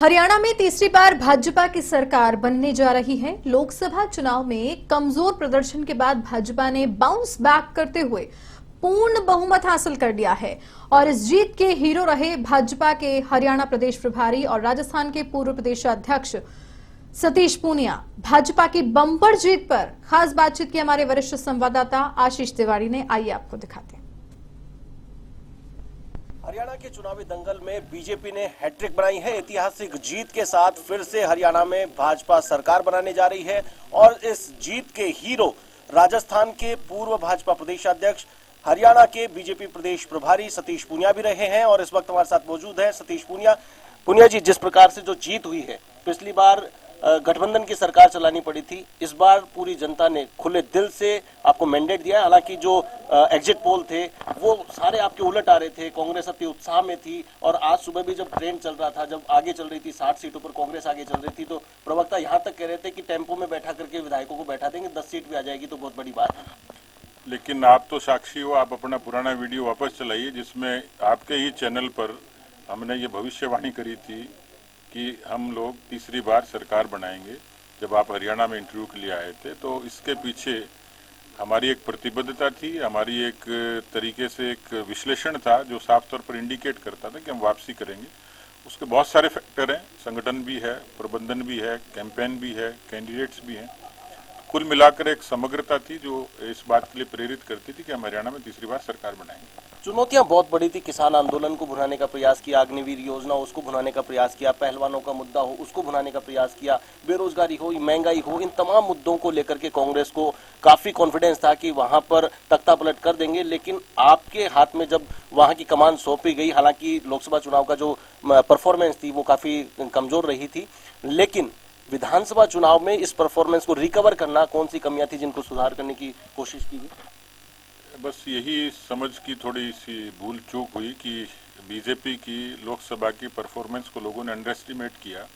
हरियाणा में तीसरी बार भाजपा की सरकार बनने जा रही है। लोकसभा चुनाव में कमजोर प्रदर्शन के बाद भाजपा ने बाउंस बैक करते हुए पूर्ण बहुमत हासिल कर लिया है और इस जीत के हीरो रहे भाजपा के हरियाणा प्रदेश प्रभारी और राजस्थान के पूर्व प्रदेश अध्यक्ष सतीश पूनिया। भाजपा की बम्पर जीत पर खास बातचीत की हमारे वरिष्ठ संवाददाता आशीष तिवारी ने, आइए आपको दिखाते हैं। हरियाणा के चुनावी दंगल में बीजेपी ने हैट्रिक बनाई है। ऐतिहासिक जीत के साथ फिर से हरियाणा में भाजपा सरकार बनाने जा रही है और इस जीत के हीरो राजस्थान के पूर्व भाजपा प्रदेशाध्यक्ष, हरियाणा के बीजेपी प्रदेश प्रभारी सतीश पूनिया भी रहे हैं और इस वक्त हमारे साथ मौजूद है सतीश पूनिया। पूनिया जी, जिस प्रकार से जो जीत हुई है, पिछली बार गठबंधन की सरकार चलानी पड़ी थी, इस बार पूरी जनता ने खुले दिल से आपको मैंडेट दिया है। हालांकि जो एग्जिट पोल थे वो सारे आपके उलट आ रहे थे, कांग्रेस अपने उत्साह में थी और आज सुबह भी जब ट्रेन चल रहा था, जब आगे चल रही थी 60 सीटों पर कांग्रेस आगे चल रही थी, तो प्रवक्ता यहाँ तक कह रहे थे कि टेम्पो में बैठा करके विधायकों को बैठा देंगे, 10 सीट भी आ जाएगी तो बहुत बड़ी बात है। लेकिन आप तो साक्षी हो, आप अपना पुराना वीडियो वापस चलाइए जिसमें आपके ही चैनल पर हमने ये भविष्यवाणी करी थी कि हम लोग तीसरी बार सरकार बनाएंगे। जब आप हरियाणा में इंटरव्यू के लिए आए थे तो इसके पीछे हमारी एक प्रतिबद्धता थी, हमारी एक तरीके से एक विश्लेषण था जो साफ तौर पर इंडिकेट करता था कि हम वापसी करेंगे। उसके बहुत सारे फैक्टर हैं, संगठन भी है, प्रबंधन भी है, कैंपेन भी है, कैंडिडेट्स भी हैं। कुल मिलाकर एक समग्रता थी जो इस बात के लिए प्रेरित करती थी कि हम हरियाणा में तीसरी बार सरकार बनाएंगे। चुनौतियां बहुत बड़ी थी। किसान आंदोलन को भुनाने का प्रयास किया, अग्निवीर योजना उसको भुनाने का प्रयास किया, पहलवानों का मुद्दा हो उसको भुनाने का प्रयास किया, बेरोजगारी हो, महंगाई हो, इन तमाम मुद्दों को लेकर के कांग्रेस को काफी कॉन्फिडेंस था कि वहां पर तख्ता पलट कर देंगे। लेकिन आपके हाथ में जब वहां की कमान सौंपी गई, हालांकि लोकसभा चुनाव का जो परफॉर्मेंस थी वो काफी कमजोर रही थी, लेकिन विधानसभा चुनाव में इस परफॉर्मेंस को रिकवर करना, कौन सी कमियां थी जिनको सुधार करने की कोशिश की गई? बस यही समझ की थोड़ी सी भूल चूक हुई कि बीजेपी की लोकसभा की परफॉर्मेंस को लोगों ने अंडर एस्टिमेट किया।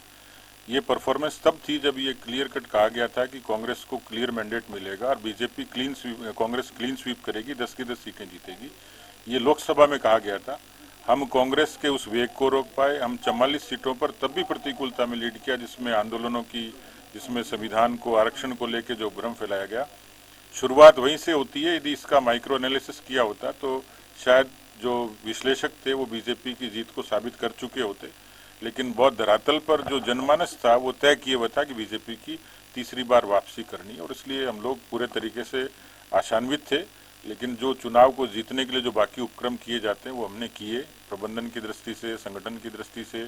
ये परफॉर्मेंस तब थी जब ये क्लियर कट कहा गया था कि कांग्रेस को क्लियर मैंडेट मिलेगा और बीजेपी कांग्रेस क्लीन स्वीप करेगी, 10 की 10 सीटें जीतेगी। ये लोकसभा में कहा गया था। हम कांग्रेस के उस वेग को रोक पाए। हम 44 सीटों पर तब भी प्रतिकूलता में लीड किया जिसमें आंदोलनों की, जिसमें संविधान को, आरक्षण को लेकर जो भ्रम फैलाया गया। शुरुआत वहीं से होती है। यदि इसका माइक्रो एनालिसिस किया होता तो शायद जो विश्लेषक थे वो बीजेपी की जीत को साबित कर चुके होते, लेकिन बहुत धरातल पर जो जनमानस था वो तय किए हुआ था कि बीजेपी की तीसरी बार वापसी करनी है और इसलिए हम लोग पूरे तरीके से आशान्वित थे। लेकिन जो चुनाव को जीतने के लिए जो बाकी उपक्रम किए जाते हैं वो हमने किए, प्रबंधन की दृष्टि से, संगठन की दृष्टि से,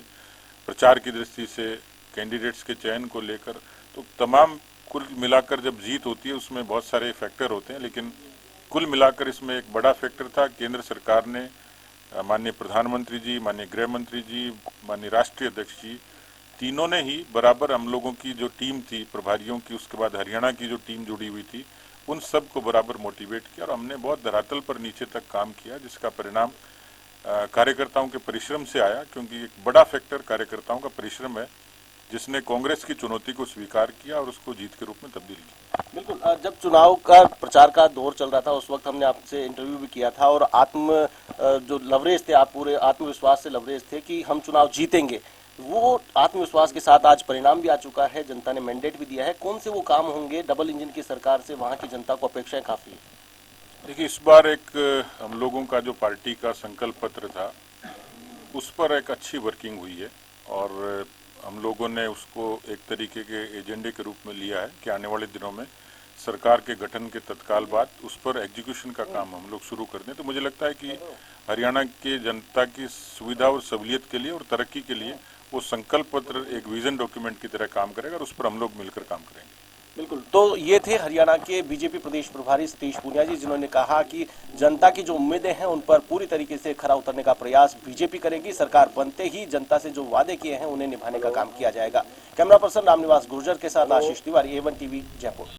प्रचार की दृष्टि से, कैंडिडेट्स के चयन को लेकर। तो तमाम कुल मिलाकर जब जीत होती है उसमें बहुत सारे फैक्टर होते हैं, लेकिन कुल मिलाकर इसमें एक बड़ा फैक्टर था केंद्र सरकार ने, माननीय प्रधानमंत्री जी, माननीय गृह मंत्री जी, माननीय राष्ट्रीय अध्यक्ष जी, तीनों ने ही बराबर हम लोगों की जो टीम थी प्रभारियों की, उसके बाद हरियाणा की जो टीम जुड़ी हुई थी, उन सब को बराबर मोटिवेट किया और हमने बहुत धरातल पर नीचे तक काम किया, जिसका परिणाम कार्यकर्ताओं के परिश्रम से आया। क्योंकि एक बड़ा फैक्टर कार्यकर्ताओं का परिश्रम है जिसने कांग्रेस की चुनौती को स्वीकार किया और उसको जीत के रूप में तब्दील किया। बिल्कुल, जब चुनाव का प्रचार का दौर चल रहा था उस वक्त हमने आपसे इंटरव्यू भी किया था और जो लवरेज थे, आप पूरे आत्मविश्वास से लवरेज थे कि हम चुनाव जीतेंगे। वो आत्मविश्वास के साथ आज परिणाम भी आ चुका है, जनता ने मैंडेट भी दिया है। कौन से वो काम होंगे? डबल इंजन की सरकार से वहां की जनता को अपेक्षाएं काफी है। देखिए, इस बार एक हम लोगों का जो पार्टी का संकल्प पत्र था उस पर एक अच्छी वर्किंग हुई है और हम लोगों ने उसको एक तरीके के एजेंडे के रूप में लिया है कि आने वाले दिनों में सरकार के गठन के तत्काल बाद उस पर एग्जीक्यूशन का काम हम लोग शुरू कर दें। तो मुझे लगता है कि हरियाणा के जनता की सुविधा और सहूलियत के लिए और तरक्की के लिए वो संकल्प पत्र एक विजन डॉक्यूमेंट की तरह काम करेगा और उस पर हम लोग मिलकर काम करेंगे। बिल्कुल, तो ये थे हरियाणा के बीजेपी प्रदेश प्रभारी सतीश पूनिया जी, जिन्होंने कहा कि जनता की जो उम्मीदें हैं उन पर पूरी तरीके से खरा उतरने का प्रयास बीजेपी करेगी। सरकार बनते ही जनता से जो वादे किए हैं उन्हें निभाने का काम किया जाएगा। कैमरा पर्सन रामनिवास गुर्जर के साथ आशीष तिवारी, A1 टीवी, जयपुर।